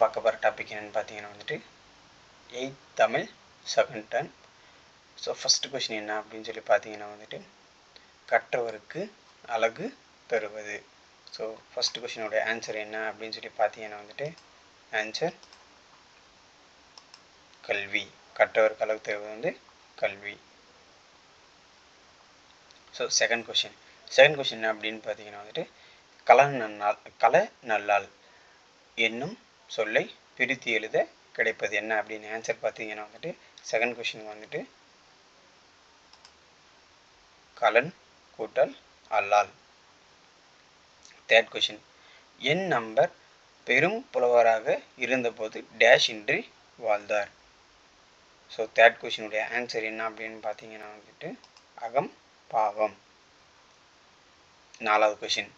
பார்க்க போகிற டாபிக் என்னென்னு பார்த்தீங்கன்னா வந்துட்டு 8th Tamil second term. So first question என்ன அப்படின்னு சொல்லி பார்த்தீங்கன்னா வந்துட்டு கற்றவருக்கு அழகு தருவது. ஸோ ஃபஸ்ட்டு கொஷினோடைய ஆன்சர் என்ன அப்படின்னு சொல்லி பார்த்தீங்கன்னா வந்துட்டு ஆன்சர் கல்வி. கற்றவருக்கு அழகு தருவது வந்து கல்வி. ஸோ செகண்ட் கொஷின் என்ன அப்படின்னு பார்த்தீங்கன்னா வந்துட்டு கல நல்லால் என்னும் சொல்லை பிரித்து எழுத கிடைப்பது என்ன அப்படின்னு ஆன்சர் பார்த்தீங்கன்னா வந்துட்டு செகண்ட் கொஷின் வந்துட்டு கலன் கூட்டல் அல்லால். தேர்ட் கொஷின் என் நம்பர் பெரும் புலவராக இருந்தபோது டேஷ் இன்றி வாழ்ந்தார். ஸோ தேர்ட் கொஷினுடைய ஆன்சர் என்ன அப்படின்னு பார்த்தீங்கன்னா வந்துட்டு அகம் பாவம். நாலாவது கொஷின்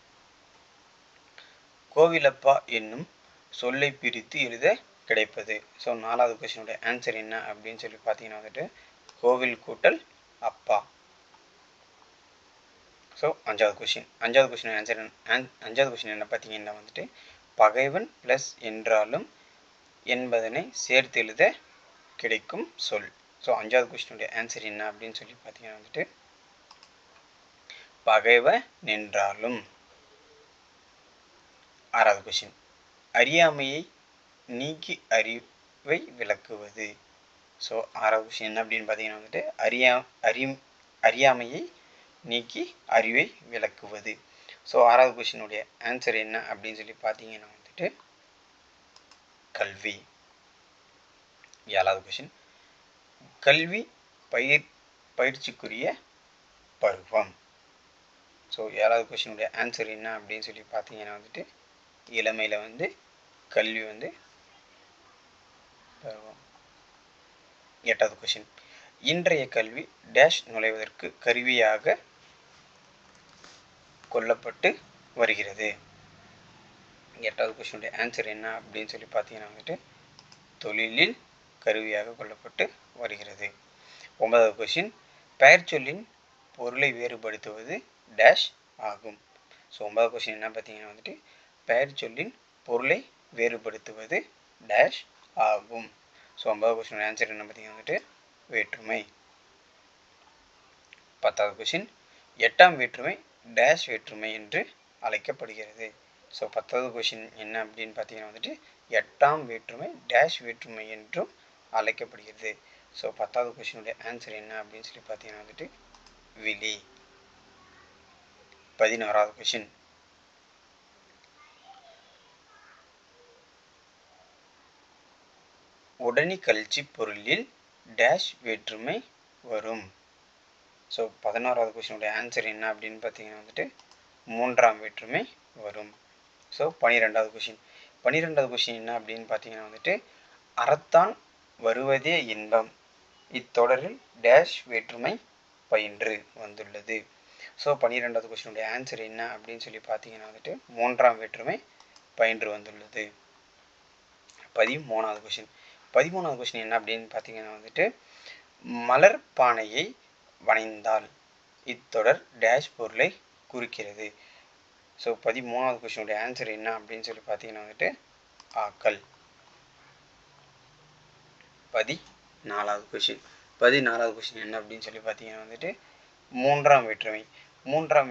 கோவிலப்பா என்னும் சொல்லை பிரித்து எழுத கிடைப்பது. ஸோ நாலாவது கொஷினுடைய ஆன்சர் என்ன அப்படின்னு சொல்லி பார்த்தீங்கன்னா வந்துட்டு கோவில் கூட்டல் அப்பா. ஸோ அஞ்சாவது கொஷின் ஆன்சர் அஞ்சாவது கொஷின் என்ன பார்த்தீங்கன்னா வந்துட்டு பகைவன் ப்ளஸ் என்றாலும் என்பதனை சேர்த்து எழுத கிடைக்கும் சொல். ஸோ அஞ்சாவது கொஷினுடைய ஆன்சர் என்ன அப்படின்னு சொல்லி பார்த்தீங்கன்னா வந்துட்டு பகைவன் நின்றாலும். ஆறாவது கொஷின் அறியாமையை நீக்கி அறிவை விளக்குவது. ஸோ ஆறாவது கொஷின் என்ன அப்படின்னு பார்த்தீங்கன்னா வந்துட்டு அறியாமையை நீக்கி அறிவை விளக்குவது. ஸோ ஆறாவது கொஷினுடைய ஆன்சர் என்ன அப்படின்னு சொல்லி பார்த்தீங்கன்னா வந்துட்டு கல்வி. ஏழாவது கொஷின் கல்வி பயிற்சிக்குரிய பருவம். ஸோ ஏழாவது கொஷினுடைய ஆன்சர் என்ன அப்படின்னு சொல்லி பார்த்தீங்கன்னா வந்துட்டு இளமையில் வந்து கல்வி வந்து பருவம். எட்டாவது கொஷின் இன்றைய கல்வி டேஷ் நுழைவதற்கு கருவியாக கொள்ளப்பட்டு வருகிறது. எட்டாவது கொஷினுடைய ஆன்சர் என்ன அப்படின்னு சொல்லி பார்த்தீங்கன்னா வந்துட்டு தொழிலில் கருவியாக கொள்ளப்பட்டு வருகிறது. ஒன்பதாவது கொஷின் பெயர் சொல்லின் பொருளை வேறுபடுத்துவது டேஷ் ஆகும். ஸோ ஒன்பதாவது கொஷின் என்ன பார்த்தீங்கன்னா வந்துட்டு பெயர் சொல்லின் பொருளை வேறுபடுத்துவது டேஷ் ஆகும். ஸோ ஒன்பதாவது கொஷினோட ஆன்சர் என்ன பார்த்தீங்கன்னா வந்துட்டு வேற்றுமை. பத்தாவது கொஷின் எட்டாம் வேற்றுமை டேஷ் வேற்றுமை என்று அழைக்கப்படுகிறது. ஸோ பத்தாவது கொஷின் என்ன அப்படின்னு பார்த்தீங்கன்னா வந்துட்டு எட்டாம் வேற்றுமை டேஷ் வேற்றுமை என்றும் அழைக்கப்படுகிறது. ஸோ பத்தாவது கொஷினுடைய ஆன்சர் என்ன அப்படின்னு சொல்லி பார்த்தீங்கன்னா வந்துட்டு விழி. 16வது கொஷின் உடனி கழிச்சி பொருளில் டேஷ் வேற்றுமை வரும். ஸோ 16வது கொஷினுடைய ஆன்சர் என்ன அப்படின்னு பார்த்தீங்கன்னா வந்துட்டு மூன்றாம் வேற்றுமை வரும். ஸோ 12வது கொஷின் என்ன அப்படின்னு பார்த்தீங்கன்னா வந்துட்டு அறத்தான் வருவதே இன்பம் இத்தொடரில் டேஷ் வேற்றுமை பயின்று வந்துள்ளது. ஸோ 12வது கொஷினுடைய ஆன்சர் என்ன அப்படின்னு சொல்லி பார்த்தீங்கன்னா வந்துட்டு மூன்றாம் வேற்றுமை பயின்று வந்துள்ளது. 13வது கொஷின் என்ன அப்படின்னு பார்த்தீங்கன்னா வந்துட்டு மலர் பானையை வணைந்தால் இத்தொடர் டேஷ் பொருளை குறிக்கிறது. ஸோ 13வது கொஷினுடைய ஆன்சர் என்ன அப்படின்னு சொல்லி பார்த்தீங்கன்னா வந்துட்டு ஆக்கல். 14வது கொஷின் என்ன அப்படின்னு சொல்லி பார்த்தீங்கன்னா வந்துட்டு மூன்றாம்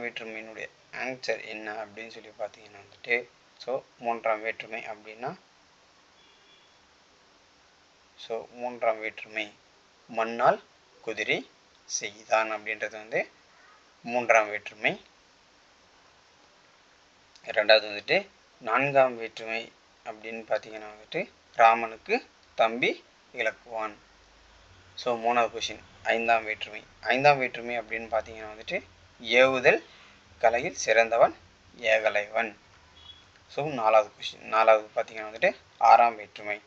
வேற்றுமையினுடைய ஆன்சர் என்ன அப்படின்னு சொல்லி பார்த்தீங்கன்னா வந்துட்டு ஸோ மூன்றாம் வேற்றுமை அப்படின்னா மண்ணால் குதிரை செய்தான் அப்படின்றது வந்து மூன்றாம் வேற்றுமை. ரெண்டாவது வந்துட்டு நான்காம் வேற்றுமை அப்படின்னு பார்த்தீங்கன்னா வந்துட்டு ராமனுக்கு தம்பி இலக்குவான். ஸோ மூணாவது கொஷின் ஐந்தாம் வேற்றுமை அப்படின்னு பார்த்தீங்கன்னா வந்துட்டு ஏவுதல் கலையில் சிறந்தவன் ஏகலைவன். ஸோ நாலாவது பார்த்தீங்கன்னா வந்துட்டு ஆறாம் வேற்றுமை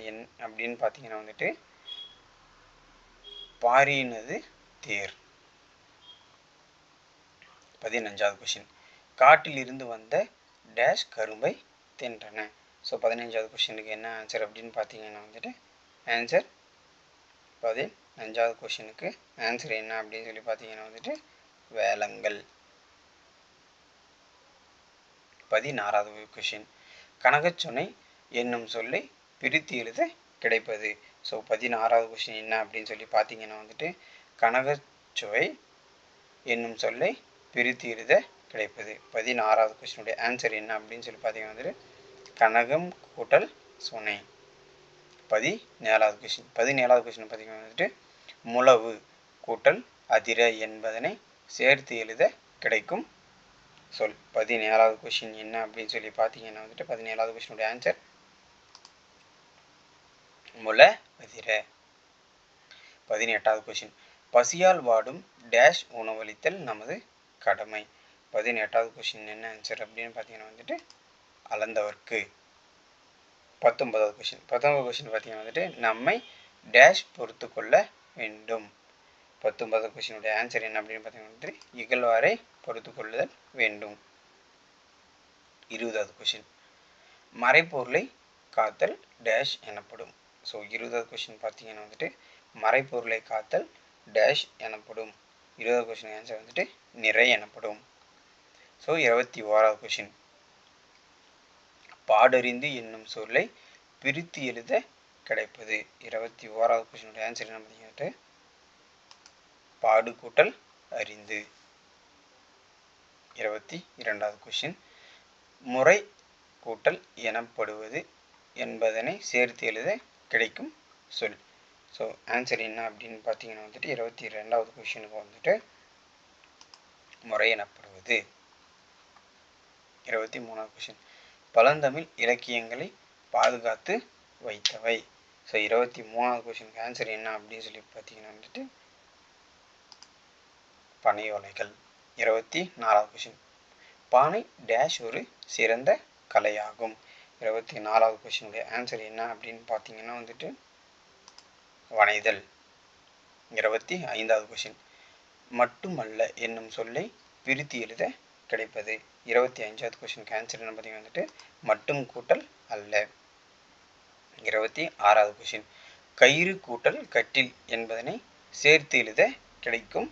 என் அப்படின்னு பார்த்தீங்கன்னா வந்துட்டு பாரினது தேர். 15வது கொஷின் காட்டில் இருந்து வந்த டேஷ் கரும்பை தின்றன. ஸோ 15வது கொஷினுக்கு என்ன ஆன்சர் அப்படின்னு பார்த்தீங்கன்னா வந்துட்டு ஆன்சர் 15வது கொஷினுக்கு ஆன்சர் என்ன அப்படின்னு சொல்லி பார்த்தீங்கன்னா வந்துட்டு வேலங்கள். 16வது கொஷின் கனகச்சொனை என்னும் சொல்லை பிரித்து எழுத கிடைப்பது. ஸோ 16வது கொஸ்டின் என்ன அப்படின்னு சொல்லி பார்த்தீங்கன்னா வந்துட்டு கனகச்சுவை என்னும் சொல்லை பிரித்து எழுத கிடைப்பது. 16வது கொஸ்டினுடைய ஆன்சர் என்ன அப்படின்னு சொல்லி பார்த்தீங்கன்னா வந்துட்டு கனகம் கூட்டல் சுனை. 17வது கொஸ்டின். 17வது கொஸ்டின் பார்த்தீங்கன்னா வந்துட்டு முழவு கூட்டல் அதிர என்பதனை சேர்த்து எழுத கிடைக்கும் சொல். 17வது கொஸ்டின் என்ன அப்படின்னு சொல்லி பார்த்தீங்கன்னா வந்துட்டு 17வது கொஸ்டினுடைய ஆன்சர் முள அதிர. 18வது கொஸ்டின் பசியால் வாடும் டேஷ் உணவளித்தல் நமது கடமை. 18வது கொஸ்டின் என்ன ஆன்சர் அப்படின்னு பார்த்தீங்கன்னா வந்துட்டு அளந்தவர்க்கு. 19வது கொஸ்டின். 19வது கொஸ்டின் பார்த்தீங்கன்னா வந்துட்டு நம்மை டேஷ் பொறுத்து கொள்ள வேண்டும். 19வது கொஸ்டினுடைய ஆன்சர் என்ன அப்படின்னு பார்த்தீங்கன்னா வந்துட்டு இகழ்வாரை பொறுத்து கொள்ளுதல் வேண்டும். 20வது கொஸ்டின் மறைப்பொருளை காத்தல் டேஷ் எனப்படும். ஸோ 20வது கொஸ்டின் பார்த்தீங்கன்னா வந்துட்டு மறைப்பொருளை காத்தல் டேஷ் எனப்படும். 20வது கொஸ்டின் ஆன்சர் வந்துட்டு நிறை எனப்படும். ஸோ 21வது கொஸ்டின் பாடறிந்து என்னும் சொல்லை பிரித்து எழுத கிடைப்பது. 21வது கொஸ்டினுடைய ஆன்சர் என்ன பார்த்தீங்கன்னா பாடு கூட்டல் அறிந்து. 22வது கொஸ்டின் முறை கூட்டல் எனப்படுவது என்பதனை சேர்த்து எழுத கிடைக்கும் சொல். ஸோ ஆன்சர் என்ன அப்படின்னு பார்த்தீங்கன்னா வந்துட்டு 22வது கொஸ்டினுக்கு வந்துட்டு முறை எனப்படுவது. 23வது கொஸ்டின் பழந்தமிழ் இலக்கியங்களை பாதுகாத்து வைத்தவை. ஸோ 23வது கொஸ்டினுக்கு ஆன்சர் என்ன அப்படின்னு சொல்லி பார்த்தீங்கன்னா வந்துட்டு பனையோலைகள். 24வது கொஸ்டின் பானை டேஷ் ஒரு சிறந்த கலையாகும். 24வது கொஸ்டினுடைய ஆன்சர் என்ன அப்படின்னு பார்த்தீங்கன்னா வந்துட்டு வனைதல். 25வது கொஸ்டின் மட்டுமல்ல என்னும் சொல்லை பிரித்து எழுத கிடைப்பது. 25வது கொஸ்டினுக்கு ஆன்சர் என்ன பார்த்தீங்கன்னா வந்துட்டு மட்டும் கூட்டல் அல்ல. 26வது கொஸ்டின் கயிறு கூட்டல் கட்டில் என்பதனை சேர்த்து எழுத கிடைக்கும்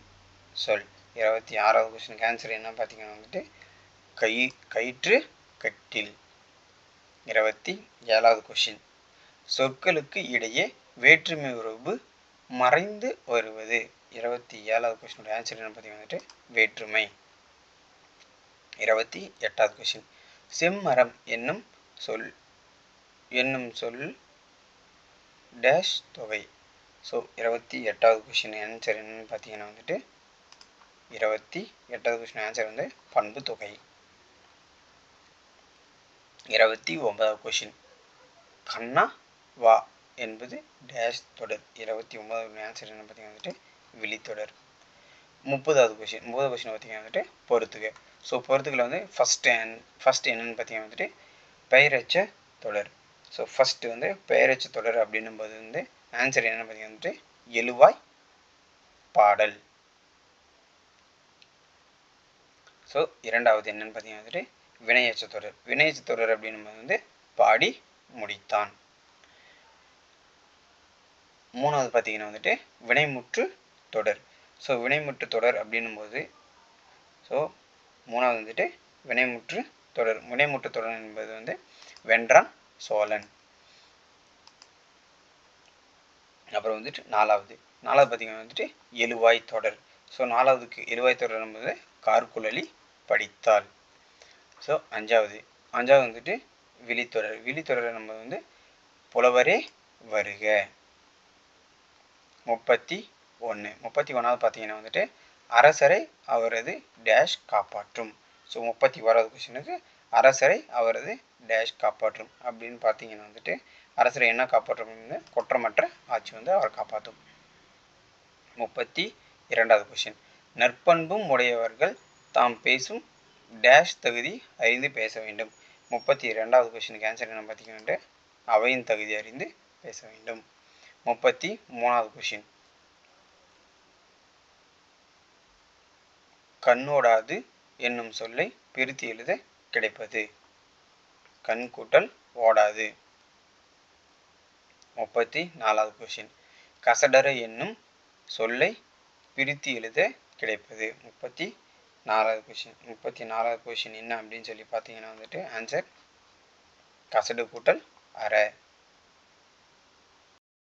சொல். 26வது கொஸ்டினுக்கு ஆன்சர் என்ன பார்த்தீங்கன்னா வந்துட்டு கயிற்று கட்டில். 27வது கொஸ்டின் சொற்களுக்கு இடையே வேற்றுமை உறவு மறைந்து வருவது. 27வது கொஸ்டினுடைய ஆன்சர் என்ன பார்த்தீங்கன்னா வந்துட்டு வேற்றுமை. 28வது கொஸ்டின் செம்மரம் என்னும் சொல் டேஷ் தொகை. ஸோ 28வது கொஸ்டின் ஆன்சர் என்னன்னு பார்த்தீங்கன்னா வந்துட்டு 28வது கொஸ்டின் ஆன்சர் வந்து பண்பு தொகை. 29வது கொஸ்டின் கண்ணா வா என்பது டேஷ் தொடர். 29வது ஆன்சர் என்ன பார்த்தீங்கன்னா வந்துட்டு விழித்தொடர். 30வது கொஸ்டின் பார்த்தீங்கன்னா வந்துட்டு பொறுத்துக. ஸோ பொறுத்துக்களை வந்து ஃபர்ஸ்ட் என்னன்னு பார்த்தீங்கன்னா வந்துட்டு பெயரச்ச தொடர். ஸோ ஃபர்ஸ்ட் வந்து பெயரச்ச தொடர் அப்படின்னும் போது வந்து ஆன்சர் என்னன்னு பார்த்தீங்கன்னா வந்துட்டு எழுவாய் பாடல். ஸோ இரண்டாவது என்னன்னு பார்த்தீங்கன்னா வந்துட்டு வினையச்ச தொடர். வினையச்ச தொடர் அப்படின்னும் போது வந்து பாடி முடித்தான். மூணாவது பார்த்தீங்கன்னா வந்துட்டு வினைமுற்று தொடர். ஸோ வினைமுற்று தொடர் அப்படின்னும் போது ஸோ மூணாவது வந்துட்டு வினைமுற்று தொடர். வினைமுற்று தொடர் என்பது வந்து வென்றான் சோழன். அப்புறம் வந்துட்டு நாலாவது பார்த்தீங்கன்னா வந்துட்டு எழுவாய் தொடர். ஸோ நாலாவதுக்கு எழுவாய் தொடர் என்பது கார்குழலி படித்தாள். ஸோ அஞ்சாவது வந்துட்டு விழித்தொடர். விழித்தொடர் நம்ம வந்து புலவரே வருக. 31வது பார்த்தீங்கன்னா வந்துட்டு அரசரை அவரது டேஷ் காப்பாற்றும். ஸோ 31வது கொஸ்டினுக்கு அரசரை அவரது டேஷ் காப்பாற்றும் அப்படின்னு பார்த்தீங்கன்னா வந்துட்டு அரசரை என்ன காப்பாற்றும்? குற்றமற்ற ஆட்சி வந்து அவர் காப்பாற்றும். 32வது கொஸ்டின் நற்பண்பும் உடையவர்கள் தாம் பேசும் டேஷ் தகுதி அறிந்து பேச வேண்டும். 32வது கொஸ்டினுக்கு ஆன்சர் என்ன பார்த்தீங்கன்னா அவையின் தகுதி அறிந்து பேச வேண்டும். 33வது கொஸ்டின் கண்ணோடாது என்னும் சொல்லை பிரித்து எழுத கிடைப்பது. கண் கூட்டல் ஓடாது. 34வது கொஸ்டின் கசடர என்னும் சொல்லை பிரித்து எழுத கிடைப்பது. 34வது கொஸ்டின் என்ன அப்படின்னு சொல்லி பார்த்தீங்கன்னா வந்துட்டு ஆன்சர் கசடு கூட்டல் அரை.